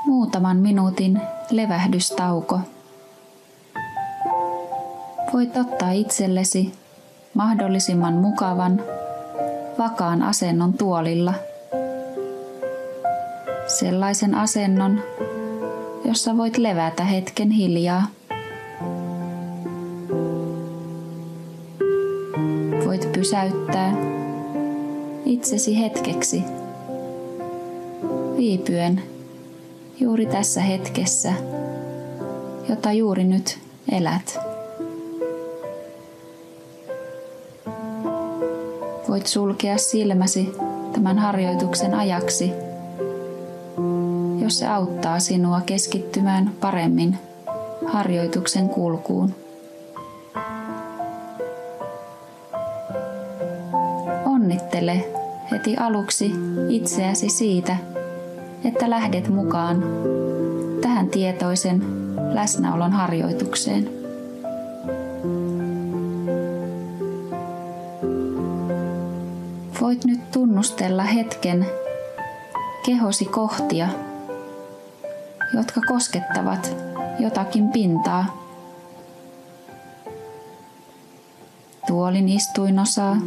muutaman minuutin levähdystauko. Voit ottaa itsellesi mahdollisimman mukavan, vakaan asennon tuolilla. Sellaisen asennon, jossa voit levätä hetken hiljaa. Voit pysäyttää itsesi hetkeksi, viipyen juuri tässä hetkessä, jota juuri nyt elät. Voit sulkea silmäsi tämän harjoituksen ajaksi, jos se auttaa sinua keskittymään paremmin harjoituksen kulkuun. Onnittele heti aluksi itseäsi siitä, että lähdet mukaan tähän tietoisen läsnäolon harjoitukseen. Voit nyt tunnustella hetken kehosi kohtia, jotka koskettavat jotakin pintaa. Tuolin istuinosaa,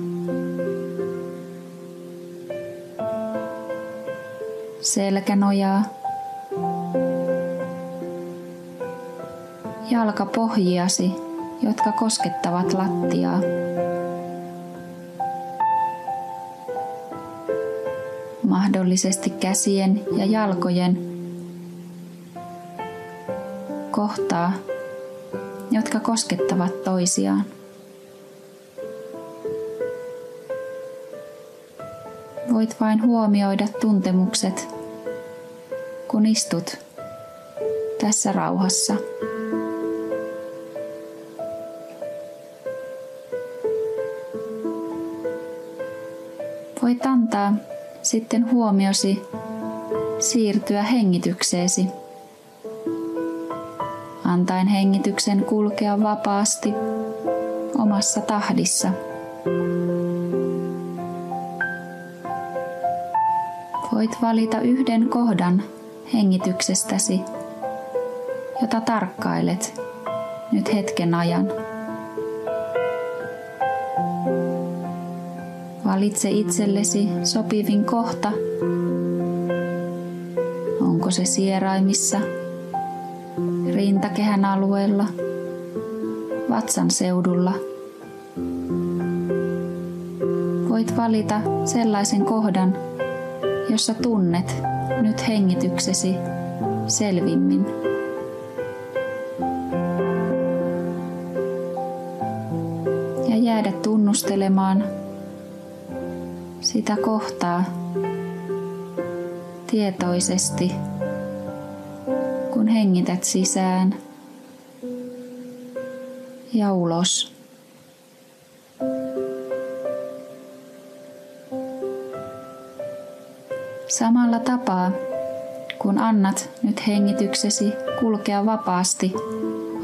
selkänojaa, jalkapohjiasi, jotka koskettavat lattiaa. Mahdollisesti käsien ja jalkojen kohtaa, jotka koskettavat toisiaan. Voit vain huomioida tuntemukset, kun istut tässä rauhassa. Voit antaa sitten huomiosi siirtyä hengitykseesi, antaen hengityksen kulkea vapaasti omassa tahdissa. Voit valita yhden kohdan hengityksestäsi, jota tarkkailet nyt hetken ajan. Valitse itsellesi sopivin kohta. Onko se sieraimissa, rintakehän alueella, vatsan seudulla? Voit valita sellaisen kohdan, jossa tunnet nyt hengityksesi selvimmin. Ja jäädä tunnustelemaan sitä kohtaa tietoisesti, kun hengität sisään ja ulos. Samalla tapaa, kun annat nyt hengityksesi kulkea vapaasti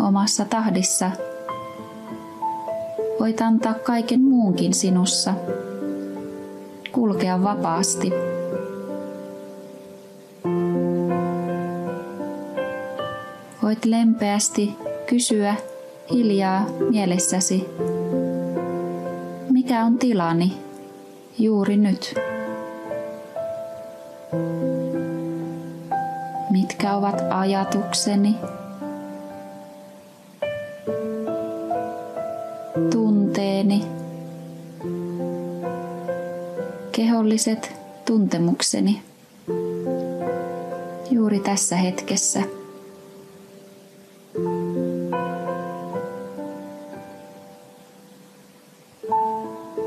omassa tahdissa, voit antaa kaiken muunkin sinussa kulkea vapaasti. Voit lempeästi kysyä hiljaa mielessäsi, mikä on tilani juuri nyt? Mitkä ovat ajatukseni, tunteeni, keholliset tuntemukseni juuri tässä hetkessä?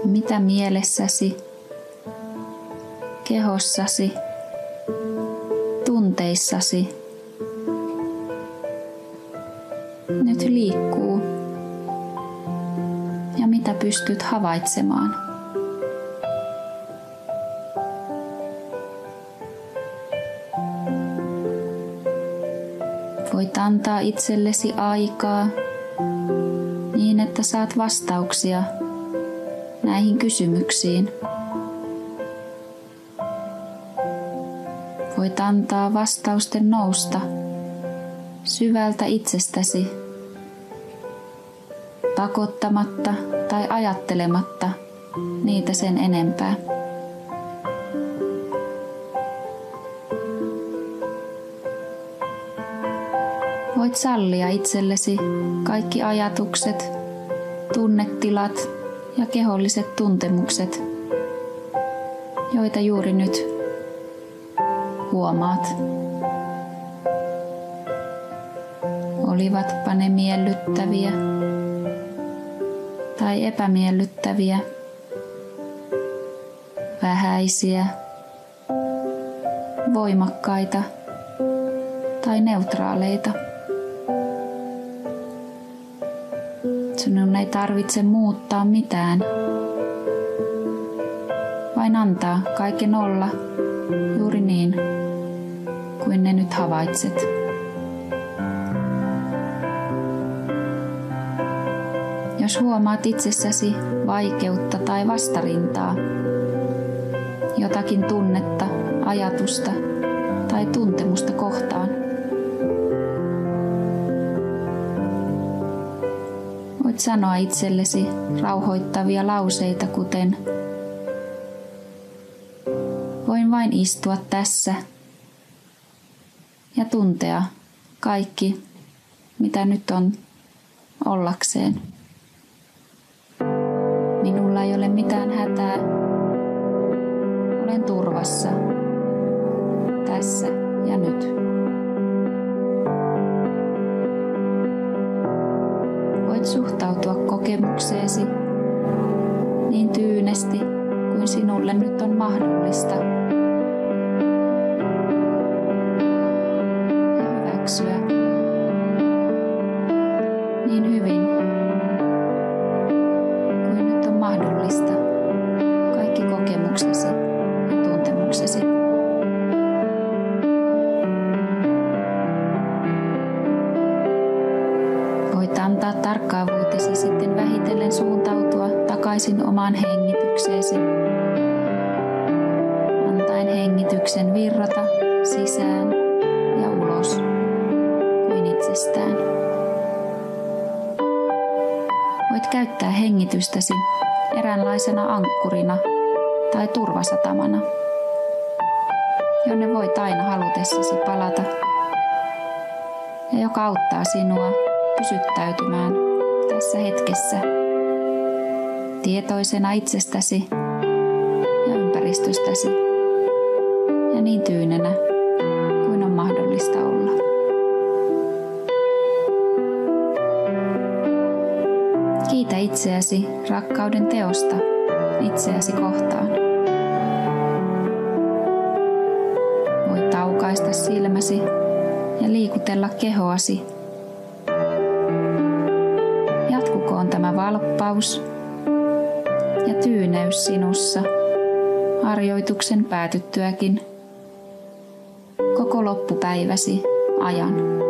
Mitä mielessäsi, kehossasi, tunteissasi nyt liikkuu ja mitä pystyt havaitsemaan? Voit antaa itsellesi aikaa niin, että saat vastauksia näihin kysymyksiin. Voit voit antaa vastausten nousta syvältä itsestäsi, pakottamatta tai ajattelematta niitä sen enempää. Voit sallia itsellesi kaikki ajatukset, tunnetilat ja keholliset tuntemukset, joita juuri nyt huomaat. Olivatpa ne miellyttäviä tai epämiellyttäviä, vähäisiä, voimakkaita tai neutraaleita. Sinun ei tarvitse muuttaa mitään, vain antaa kaiken olla juuri niin kuin ne nyt havaitset. Jos huomaat itsessäsi vaikeutta tai vastarintaa, jotakin tunnetta, ajatusta tai tuntemusta kohtaan, voit sanoa itsellesi rauhoittavia lauseita, kuten voin vain istua tässä ja tuntea kaikki, mitä nyt on ollakseen. Minulla ei ole mitään hätää. Olen turvassa tässä ja nyt. Voit suhtautua kokemukseesi niin tyynesti kuin sinulle nyt on mahdollista. Ja hyväksyä niin hyvin kuin nyt on mahdollista kaikki kokemuksesi ja tuntemuksesi. Voit antaa tarkkaavuutesi sitten vähitellen suuntautua takaisin omaan hengitykseesi, antaen hengityksen virrata sisään ja ulos kuin itsestään. Voit käyttää hengitystäsi eräänlaisena ankkurina tai turvasatamana, jonne voit aina halutessasi palata ja joka auttaa sinua pysyttäytymään tässä hetkessä, tietoisena itsestäsi ja ympäristöstäsi ja niin tyynenä kuin on mahdollista olla. Kiitä itseäsi rakkauden teosta itseäsi kohtaan. Voit taukaista silmäsi ja liikutella kehoasi. Jatkukoon tämä valppaus ja tyyneys sinussa harjoituksen päätyttyäkin koko loppupäiväsi ajan.